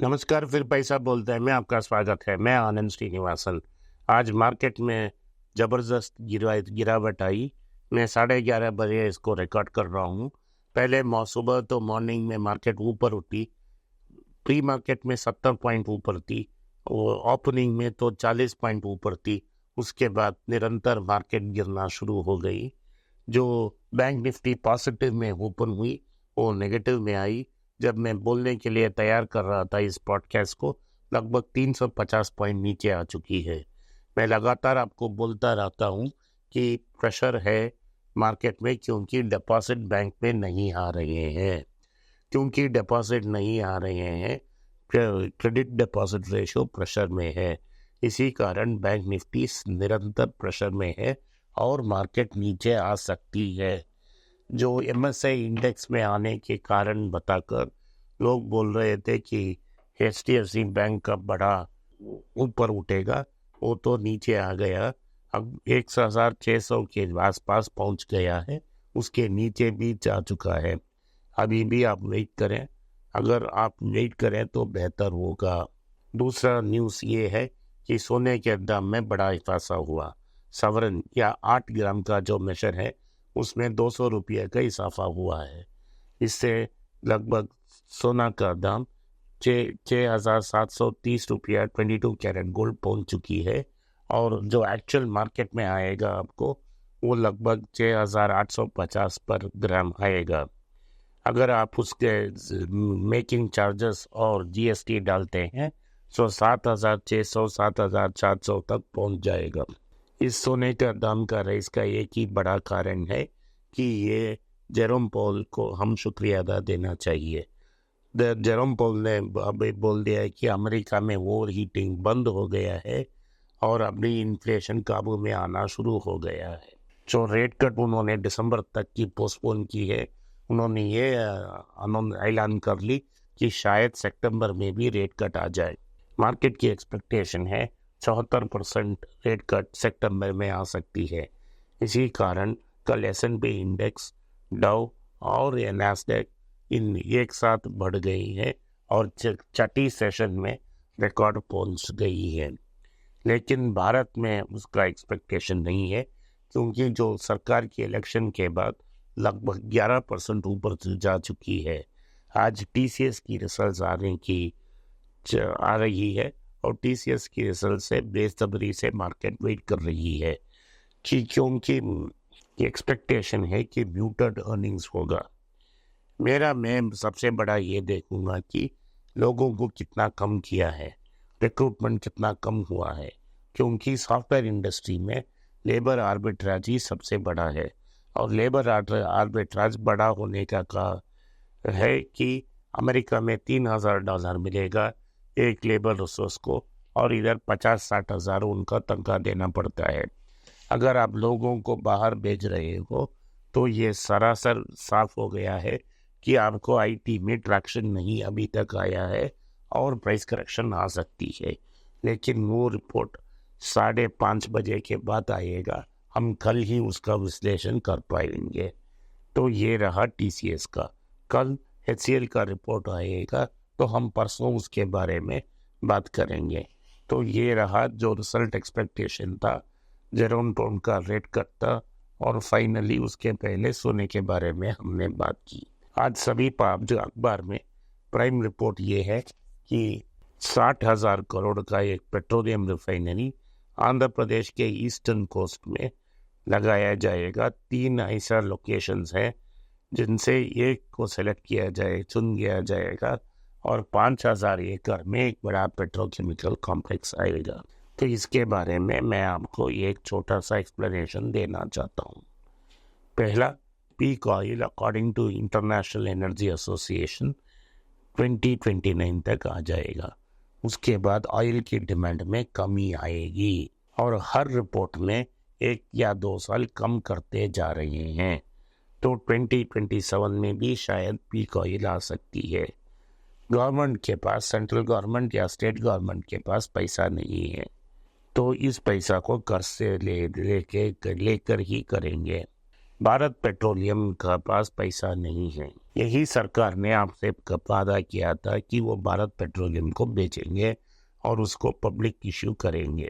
नमस्कार, फिर पैसा बोलता है मैं आपका स्वागत है। मैं आनंद श्रीनिवासन। आज मार्केट में ज़बरदस्त गिरावट आई। मैं 11:30 बजे इसको रिकॉर्ड कर रहा हूँ। पहले सुबह तो मॉर्निंग में मार्केट ऊपर उठी। प्री मार्केट में 70 पॉइंट ऊपर थी और ओपनिंग में तो 40 पॉइंट ऊपर थी। उसके बाद निरंतर मार्केट गिरना शुरू हो गई। जो बैंक निफ्टी पॉजिटिव में ओपन हुई वो नेगेटिव में आई। जब मैं बोलने के लिए तैयार कर रहा था इस पॉडकास्ट को, लगभग 350 पॉइंट नीचे आ चुकी है। मैं लगातार आपको बोलता रहता हूँ कि प्रेशर है मार्केट में, क्योंकि डिपॉजिट बैंक में नहीं आ रहे हैं। क्योंकि डिपॉजिट नहीं आ रहे हैं, क्रेडिट डिपॉजिट रेशो प्रेशर में है। इसी कारण बैंक निफ्टी निरंतर प्रेशर में है और मार्केट नीचे आ सकती है। जो एमएसआई इंडेक्स में आने के कारण बताकर लोग बोल रहे थे कि एचडीएफसी बैंक का बड़ा ऊपर उठेगा, वो तो नीचे आ गया। अब 1600 के आसपास पहुंच गया है, उसके नीचे भी जा चुका है। अभी भी आप वेट करें, अगर आप वेट करें तो बेहतर होगा। दूसरा न्यूज़ ये है कि सोने के दाम में बड़ा इजाफा हुआ। सवरन या 8 ग्राम का जो मेजर है उसमें 200 रुपये का इजाफा हुआ है। इससे लगभग सोना का दाम 6,730 रुपया 22 कैरेट गोल्ड पहुंच चुकी है। और जो एक्चुअल मार्केट में आएगा आपको, वो लगभग 6,850 पर ग्राम आएगा। अगर आप उसके मेकिंग चार्जेस और जीएसटी डालते हैं तो 7,600 7,400 तक पहुंच जाएगा। इस सोने का दाम का रेस का एक ही बड़ा कारण है कि ये जेरोम पॉल को हम शुक्रिया अदा देना चाहिए। जेरोम पॉल ने अभी बोल दिया है कि अमेरिका में वॉर हीटिंग बंद हो गया है और अभी इन्फ्लेशन काबू में आना शुरू हो गया है। जो रेट कट उन्होंने दिसंबर तक की पोस्टपोन की है, उन्होंने ये ऐलान कर ली कि शायद सितंबर में भी रेट कट आ जाए। मार्केट की एक्सपेक्टेशन है 74% रेट कट सितंबर में आ सकती है। इसी कारण कल S&P इंडेक्स, डाउ और नैस्डैक इन एक साथ बढ़ गई है और छठी सेशन में रिकॉर्ड पहुंच गई है। लेकिन भारत में उसका एक्सपेक्टेशन नहीं है, क्योंकि जो सरकार की इलेक्शन के बाद लगभग 11% ऊपर जा चुकी है। आज टीसीएस की रिजल्ट आ रही है और टीसीएस की रिजल्ट से बेसब्री से मार्केट वेट कर रही है क्योंकि एक्सपेक्टेशन है कि म्यूटेड अर्निंग्स होगा। मैं सबसे बड़ा ये देखूंगा कि लोगों को कितना कम किया है, रिक्रूटमेंट कितना कम हुआ है, क्योंकि सॉफ्टवेयर इंडस्ट्री में लेबर आर्बिट्राज ही सबसे बड़ा है। और लेबर आर्बिट्राज बड़ा होने का है कि अमेरिका में $3,000 मिलेगा एक लेबर रिसोर्स को, और इधर 50-60 हज़ार उनका तनख्वाह देना पड़ता है। अगर आप लोगों को बाहर भेज रहे हो तो ये सरासर साफ हो गया है कि आपको आईटी में ट्रैक्शन नहीं अभी तक आया है और प्राइस करेक्शन आ सकती है। लेकिन वो रिपोर्ट 5:30 बजे के बाद आएगा, हम कल ही उसका विश्लेषण कर पाएंगे। तो ये रहा टीसीएस का। कल एचसीएल का रिपोर्ट आएगा तो हम परसों उसके बारे में बात करेंगे। तो ये रहा जो रिजल्ट एक्सपेक्टेशन था, जेरोम पॉल का रेट कट था, और फाइनली उसके पहले सोने के बारे में हमने बात की। आज सभी जो अखबार में प्राइम रिपोर्ट ये है कि 60,000 करोड़ का एक पेट्रोलियम रिफाइनरी आंध्र प्रदेश के ईस्टर्न कोस्ट में लगाया जाएगा। 3 ऐसा लोकेशंस हैं जिनसे एक को सेलेक्ट चुन लिया जाएगा, और 5,000 एकड़ में एक बड़ा पेट्रोकेमिकल कॉम्प्लेक्स आएगा। तो इसके बारे में मैं आपको एक छोटा सा एक्सप्लेनेशन देना चाहता हूँ। पहला, peak oil according to international energy association 2029 तक आ जाएगा। उसके बाद ऑयल की डिमांड में कमी आएगी और हर रिपोर्ट में 1 या 2 साल कम करते जा रहे हैं। तो 2027 में भी शायद पीक ऑयल आ सकती है। गवर्नमेंट के पास, सेंट्रल गवर्नमेंट या स्टेट गवर्नमेंट के पास पैसा नहीं है, तो इस पैसा को कर्ज से लेकर ही करेंगे। भारत पेट्रोलियम का पास पैसा नहीं है, यही सरकार ने आपसे वादा किया था कि वो भारत पेट्रोलियम को बेचेंगे और उसको पब्लिक इश्यू करेंगे।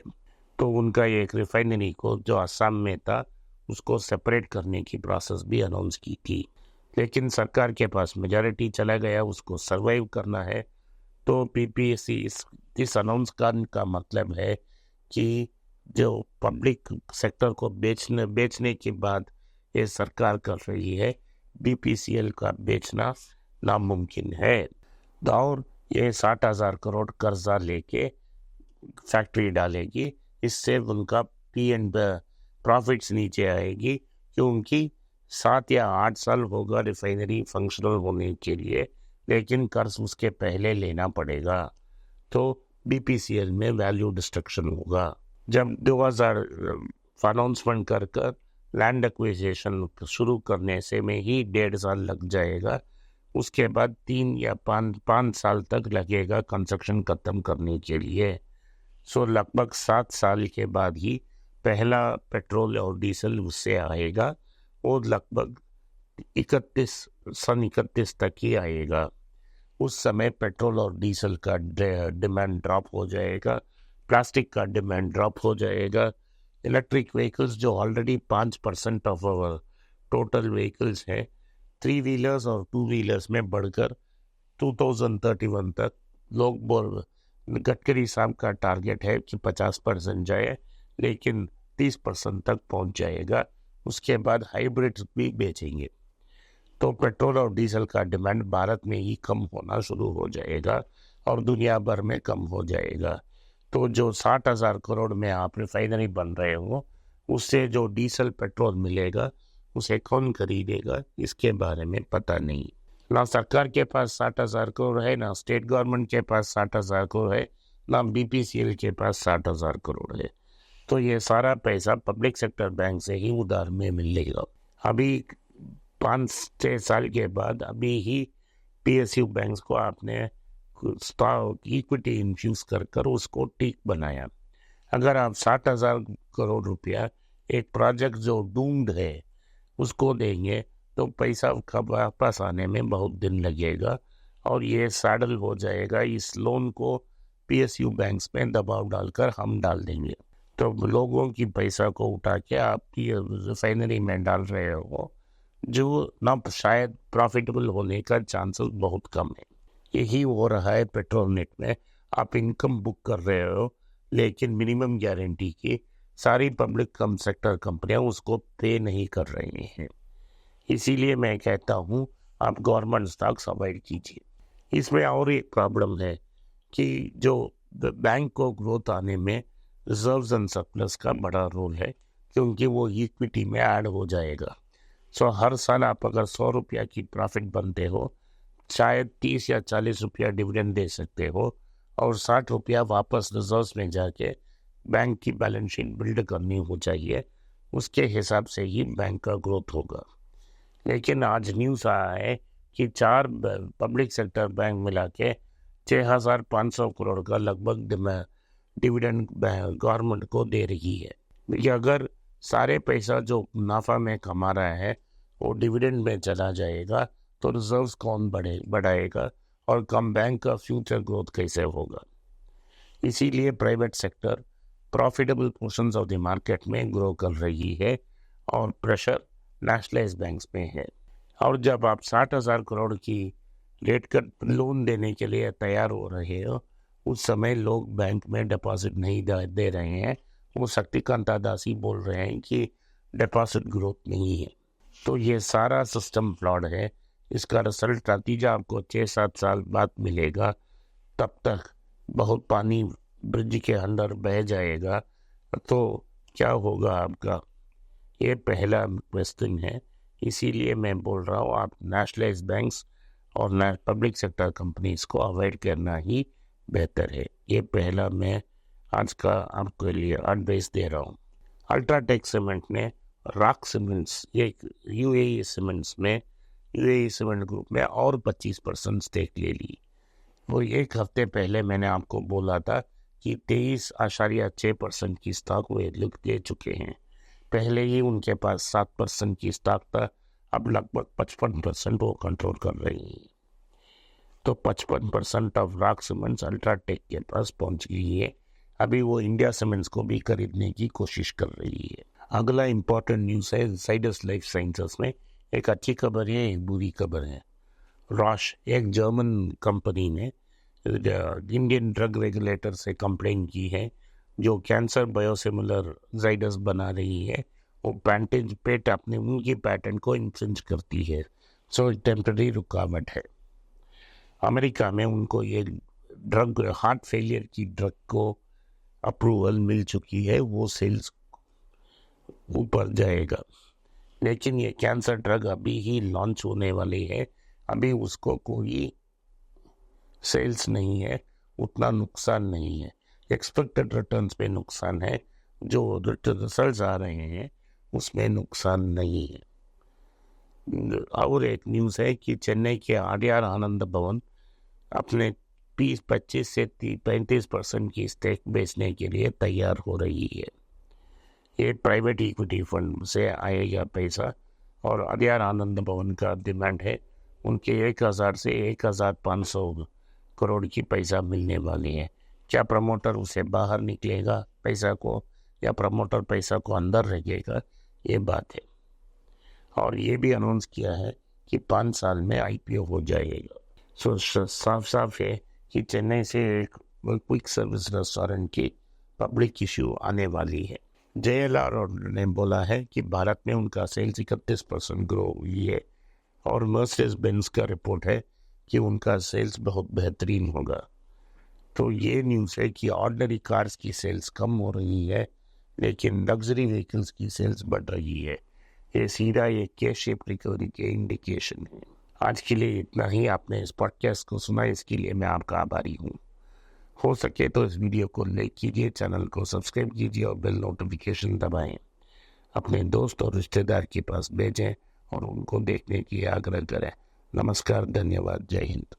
तो उनका एक रिफाइनरी को जो असम में था उसको सेपरेट करने की प्रोसेस भी अनाउंस की थी, लेकिन सरकार के पास मेजॉरिटी चला गया, उसको सरवाइव करना है। तो पीपीएससी इस अनाउंस करने का मतलब है कि जो पब्लिक सेक्टर को बेचने के बाद ये सरकार कर रही है, बीपीसीएल का बेचना नामुमकिन है। और ये 60,000 करोड़ कर्जा लेके फैक्ट्री डालेगी, इससे उनका पी एंड प्रॉफिट्स नीचे आएगी, क्योंकि 7 या 8 साल होगा रिफाइनरी फंक्शनल होने के लिए, लेकिन कर्ज उसके पहले लेना पड़ेगा। तो बीपीसीएल में वैल्यू डिस्ट्रक्शन होगा। जब 2000 अनाउंसमेंट कर लैंड एक्विजिशन शुरू करने से में ही 1.5 साल लग जाएगा। उसके बाद 3 या 5 साल तक लगेगा कंस्ट्रक्शन खत्म करने के लिए। सो लगभग 7 साल के बाद ही पहला पेट्रोल और डीजल उससे आएगा, और लगभग 31 तक ही आएगा। उस समय पेट्रोल और डीजल का डिमांड ड्रॉप हो जाएगा, प्लास्टिक का डिमांड ड्रॉप हो जाएगा। इलेक्ट्रिक व्हीकल्स जो already 5% of our total vehicles है, 3 व्हीलर्स और 2 व्हीलर्स में बढ़कर 2031 तक लोग गडकरी साहब का टारगेट है कि 50% जाए, लेकिन 30% तक पहुंच जाएगा। उसके बाद हाइब्रिड भी बेचेंगे, तो पेट्रोल और डीजल का डिमांड भारत में ही कम होना शुरू हो जाएगा और दुनिया भर में कम हो जाएगा। तो जो 60,000 करोड़ में आप रिफाइनरी बन रहे हो, उससे जो डीजल पेट्रोल मिलेगा उसे कौन खरीदेगा, इसके बारे में पता नहीं। ना सरकार के पास 60,000 करोड़ है, ना स्टेट गवर्नमेंट के पास 60,000 करोड़ है, ना बीपीसीएल के पास 60,000 करोड़ है। तो ये सारा पैसा पब्लिक सेक्टर बैंक से ही उधार में मिलेगा। अभी 5-6 साल के बाद अभी ही पीएसयू बैंक्स को आपने इक्विटी इन्फ्यूज कर उसको ठीक बनाया। अगर आप 60,000 करोड़ रुपया एक प्रोजेक्ट जो डूम्ड है उसको देंगे, तो पैसा वापस आने में बहुत दिन लगेगा और ये सैडल हो जाएगा। इस लोन को पीएसयू बैंक्स में दबाव डालकर हम डाल देंगे, तो लोगों की पैसा को उठा के आपकी रिफाइनरी में डाल रहे हो, जो ना शायद प्रॉफिटेबल होने का चांसेस बहुत कम है। यही हो रहा है पेट्रोल नेट में। आप इनकम बुक कर रहे हो, लेकिन मिनिमम गारंटी की सारी पब्लिक कम सेक्टर कंपनियां उसको पे नहीं कर रही हैं। इसीलिए मैं कहता हूं आप गवर्नमेंट स्टॉक्स अवॉइड कीजिए। इसमें और एक प्रॉब्लम है कि जो बैंक को ग्रोथ आने में रिजर्व्स एंड सरप्लस का बड़ा रोल है, क्योंकि वो इक्विटी में ऐड हो जाएगा। सो हर साल आप अगर 100 रुपया की प्रॉफिट बनते हो, शायद 30 या 40 रुपया डिविडेंड दे सकते हो और 60 रुपया वापस रिजर्व्स में जाके बैंक की बैलेंस शीट बिल्ड करनी हो चाहिए। उसके हिसाब से ही बैंक का ग्रोथ होगा। लेकिन आज न्यूज़ आया है कि 4 पब्लिक सेक्टर बैंक मिला के 6,500 करोड़ का लगभग डिविडेंड गवर्नमेंट को दे रही है। देखिए, अगर सारे पैसा जो मुनाफा में कमा रहा है वो डिविडेंड में चला जाएगा, तो रिजर्व्स कौन बढ़ाएगा और कम बैंक का फ्यूचर ग्रोथ कैसे होगा। इसीलिए private sector profitable portions of the market में ग्रो कर रही है और प्रेशर नेशनलाइज बैंक्स में है। और जब आप 60,000 करोड़ की रेट कट लोन देने के लिए तैयार हो रहे हो, उस समय लोग बैंक में डिपॉजिट नहीं दे रहे हैं। वो शक्तिकांता दास ही बोल रहे हैं कि डिपॉजिट ग्रोथ नहीं है। तो ये सारा सिस्टम फ्लॉड है। इसका रिजल्ट नतीजा आपको 6-7 साल बाद मिलेगा। तब तक बहुत पानी ब्रिज के अंदर बह जाएगा, तो क्या होगा आपका, ये पहला क्वेश्चन है। इसीलिए मैं बोल रहा हूँ आप नेशनलाइज बैंक्स और पब्लिक सेक्टर कंपनीज को अवॉइड करना ही बेहतर है। ये पहला मैं आज का आपके लिए एडवाइस दे रहा हूँ। अल्ट्राटेक सीमेंट ने रॉक सीमेंट्स, ये यूएई सीमेंट्स में, यूएई सीमेंट ग्रुप में और 25% स्टेक ले ली। वो एक हफ्ते पहले मैंने आपको बोला था कि 23.6% की स्टॉक वे लोग दे चुके हैं। पहले ही उनके पास 7% की स्टॉक था, अब लगभग 55% वो कंट्रोल कर रही है। तो 55% ऑफ रॉक सीमेंट्स अल्ट्राटेक के पास पहुंच गई है। अभी वो इंडिया सीमेंट्स को भी खरीदने की कोशिश कर रही है। अगला इम्पोर्टेंट न्यूज़ है जाइडस लाइफ साइंसेस में। एक अच्छी खबर है, एक बुरी खबर है। रॉश, एक जर्मन कंपनी ने इंडियन ड्रग रेगुलेटर से कंप्लेन की है, जो कैंसर बायोसिमिलर जाइडस बना रही है, वो पेट अपने उनकी पैटेंट को इन्फ्रिंज करती है। सो टेम्पररी रुकावट है। अमेरिका में उनको ये ड्रग, हार्ट फेलियर की ड्रग को अप्रूवल मिल चुकी है, वो सेल्स ऊपर जाएगा। लेकिन ये कैंसर ड्रग अभी ही लॉन्च होने वाली है, अभी उसको कोई सेल्स नहीं है, उतना नुकसान नहीं है। एक्सपेक्टेड रिटर्न्स पे नुकसान है, जो रिजल्ट्स आ रहे हैं उसमें नुकसान नहीं है। और एक न्यूज़ है कि चेन्नई के आर्यार आनंद भवन अपने 25 से 35% की स्टेक बेचने के लिए तैयार हो रही है। ये प्राइवेट इक्विटी फंड से आएगा पैसा, और आर्यार आनंद भवन का डिमांड है उनके 1000 से 1500 करोड़ की पैसा मिलने वाली है। क्या प्रमोटर उसे बाहर निकलेगा पैसा को, या प्रमोटर पैसा को अंदर रखेगा, ये बात है। और ये भी अनाउंस किया है कि 5 साल में आईपीओ हो जाएगा। सो साफ साफ है कि चेन्नई से एक क्विक सर्विस रेस्टोरेंट की पब्लिक इश्यू आने वाली है। JLR ने बोला है कि भारत में उनका सेल्स 31% ग्रो हुई है, और मर्सिडीज बेंज का रिपोर्ट है कि उनका सेल्स बहुत बेहतरीन होगा। तो ये न्यूज़ है कि ऑर्डिनरी कार्स की सेल्स कम हो रही है, लेकिन लग्जरी व्हीकल्स की सेल्स बढ़ रही है। ये सीधा एक के शेप रिकवरी के इंडिकेशन है। आज के लिए इतना ही। आपने इस पॉडकास्ट को सुना, इसके लिए मैं आपका आभारी हूँ। हो सके तो इस वीडियो को लाइक कीजिए, चैनल को सब्सक्राइब कीजिए और बेल नोटिफिकेशन दबाएं। अपने दोस्त और रिश्तेदार के पास भेजें और उनको देखने की आग्रह करें। नमस्कार, धन्यवाद, जय हिंद।